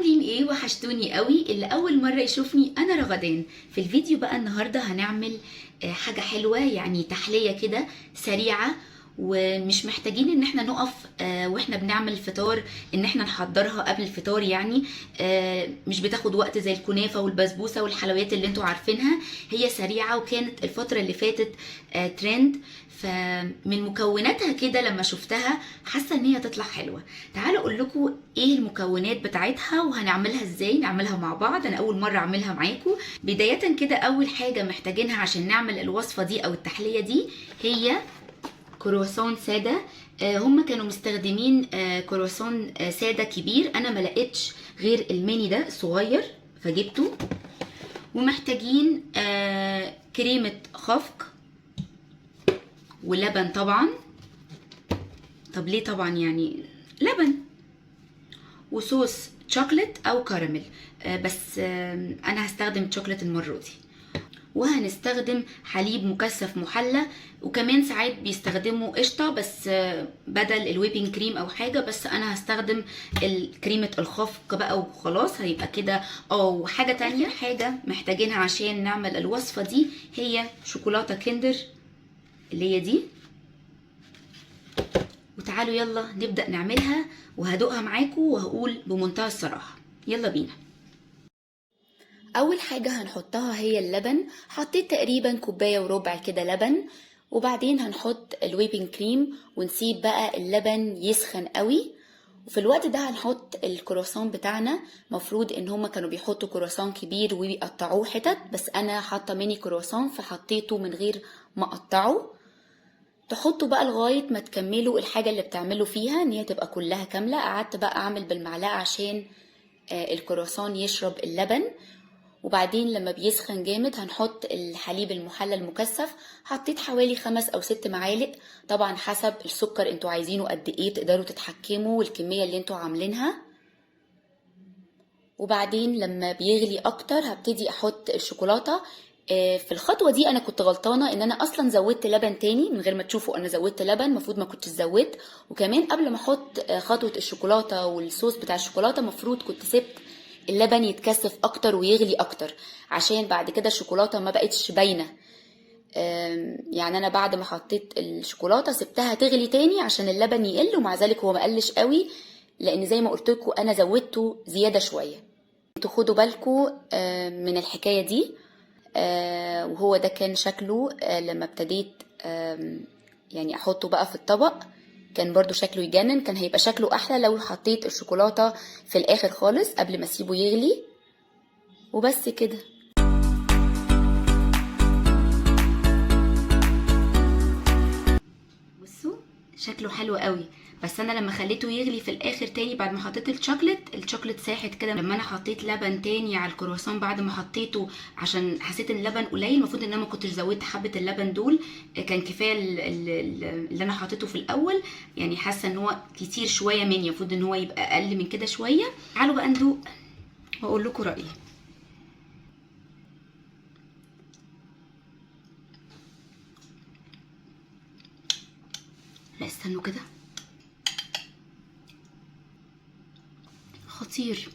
عاملين ايه؟ وحشتوني قوي. اللي اول مره يشوفني انا رغدان. في الفيديو بقى النهارده هنعمل حاجه حلوه، يعني تحليه كده سريعه، ومش محتاجين ان احنا نقف واحنا بنعمل الفطار ان احنا نحضرها قبل الفطار. يعني مش بتاخد وقت زي الكنافه والبسبوسه والحلويات اللي انتوا عارفينها. هي سريعه، وكانت الفتره اللي فاتت ترند، فمن مكوناتها كده لما شفتها حاسه ان هي تطلع حلوه. تعالوا اقول لكم ايه المكونات بتاعتها وهنعملها ازاي. نعملها مع بعض، انا اول مره اعملها معاكم. بدايه كده اول حاجه محتاجينها عشان نعمل الوصفه دي او التحليه دي هي كرواسون ساده. هم كانوا مستخدمين كرواسون ساده كبير، انا ما لقيتش غير الميني ده صغير فجبته. ومحتاجين كريمه خفق ولبن طبعا. طب ليه طبعا؟ يعني لبن وصوص شوكليت او كراميل، بس انا هستخدم شوكليت المره دي. وهنستخدم حليب مكثف محلى، وكمان ساعات بيستخدموا قشطه بس بدل الويبنج كريم او حاجه، بس انا هستخدم كريمه الخفق بقى وخلاص هيبقى كده. وحاجه تانية حاجه محتاجينها عشان نعمل الوصفه دي هي شوكولاته كندر اللي هي دي. وتعالوا يلا نبدأ نعملها، وهدوقها معاكم وهقول بمنتهى الصراحة. يلا بينا. أول حاجة هنحطها هي اللبن. حطيت تقريبا كوباية وربع كده لبن، وبعدين هنحط الويبنج كريم ونسيب بقى اللبن يسخن قوي. وفي الوقت ده هنحط الكرواسون بتاعنا. مفروض ان هما كانوا بيحطوا كرواسون كبير ويقطعوه حتت، بس انا حاطه ميني كرواسون فحطيته من غير ما اقطعه. تحطوا بقى لغاية ما تكملوا الحاجة اللي بتعملوا فيها ان هي تبقى كلها كاملة. قعدت بقى اعمل بالمعلقة عشان الكرواسون يشرب اللبن. وبعدين لما بيسخن جامد هنحط الحليب المحلى المكثف. حطيت حوالي 5 أو 6 معالق، طبعا حسب السكر انتوا عايزينه قد ايه، تقدروا تتحكموا والكمية اللي انتوا عاملينها. وبعدين لما بيغلي اكتر هبتدي احط الشوكولاتة. في الخطوة دي انا كنت غلطانة ان انا اصلا زودت لبن تاني من غير ما تشوفوا. انا زودت لبن، مفروض ما كنتش زودت. وكمان قبل ما احط خطوة الشوكولاتة والصوص بتاع الشوكولاتة مفروض كنت سبت اللبن يتكثف اكتر ويغلي اكتر، عشان بعد كده الشوكولاتة ما بقتش باينة. يعني انا بعد ما حطيت الشوكولاتة سبتها تغلي تاني عشان اللبن يقل، ومع ذلك هو ما قلش قوي لان زي ما قلت لكم انا زودته زيادة شوية. انتوا خدوا بالكم من الحكاية دي. وهو ده كان شكله لما ابتديت يعني احطه بقى في الطبق. كان برضو شكله يجنن. كان هيبقى شكله احلى لو حطيت الشوكولاتة في الاخر خالص قبل ما اسيبه يغلي. وبس كده. بصوا شكله حلو قوي، بس انا لما خليته يغلي في الاخر تاني بعد ما حطيت الشوكليت ساحت كده. لما انا حطيت لبن تاني على الكرواسون بعد ما حطيته عشان حسيت ان اللبن قليل، المفروض ان انا ما كنتش زودت حبه اللبن دول، كان كفايه اللي انا حطيته في الاول. يعني حاسه ان هو كتير شويه مني، المفروض ان هو يبقى اقل من كده شويه. تعالوا بقى ندوق واقول لكم رايي. لا استنوا كده، خطير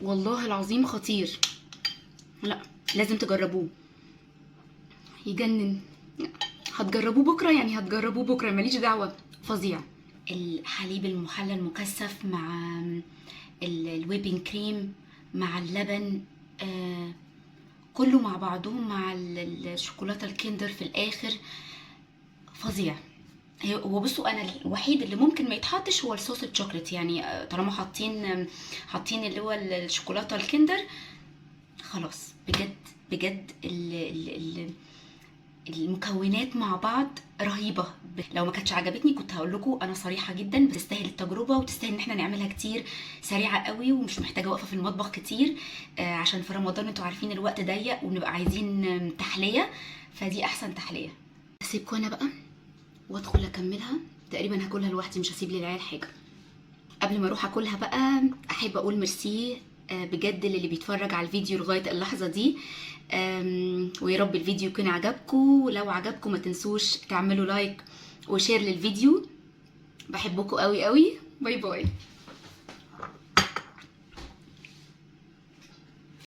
والله العظيم خطير. لا لازم تجربوه، يجنن. هتجربوه بكره، يعني هتجربوه بكره ماليش دعوه، فظيع. الحليب المحلى المكثف مع الويبنج كريم مع اللبن، كله مع بعضهم مع الشوكولاته الكندر في الاخر، فظيع. هو بصوا انا الوحيد اللي ممكن ما يتحطش هو الصوص الشوكليت، يعني طالما حاطين اللي هو الشوكولاته الكندر خلاص. بجد بجد المكونات مع بعض رهيبه. لو ما كانتش عجبتني كنت هقول لكم، انا صريحه جدا. بتستاهل التجربه وتستاهل ان احنا نعملها كتير، سريعه قوي ومش محتاجه واقفه في المطبخ كتير، عشان في رمضان انتوا عارفين الوقت ضيق وبنبقى عايزين تحليه، فدي احسن تحليه. اسيبكم انا بقى وادخل اكملها. تقريبا هاكلها لوحدي، مش هسيب للعيال حاجه. قبل ما اروح اكلها بقى احب اقول ميرسي بجد للي بيتفرج على الفيديو لغايه اللحظه دي. ويا رب الفيديو يكون عجبكم، ولو عجبكم ما تنسوش تعملوا لايك وشير للفيديو. بحبكم قوي قوي. باي باي.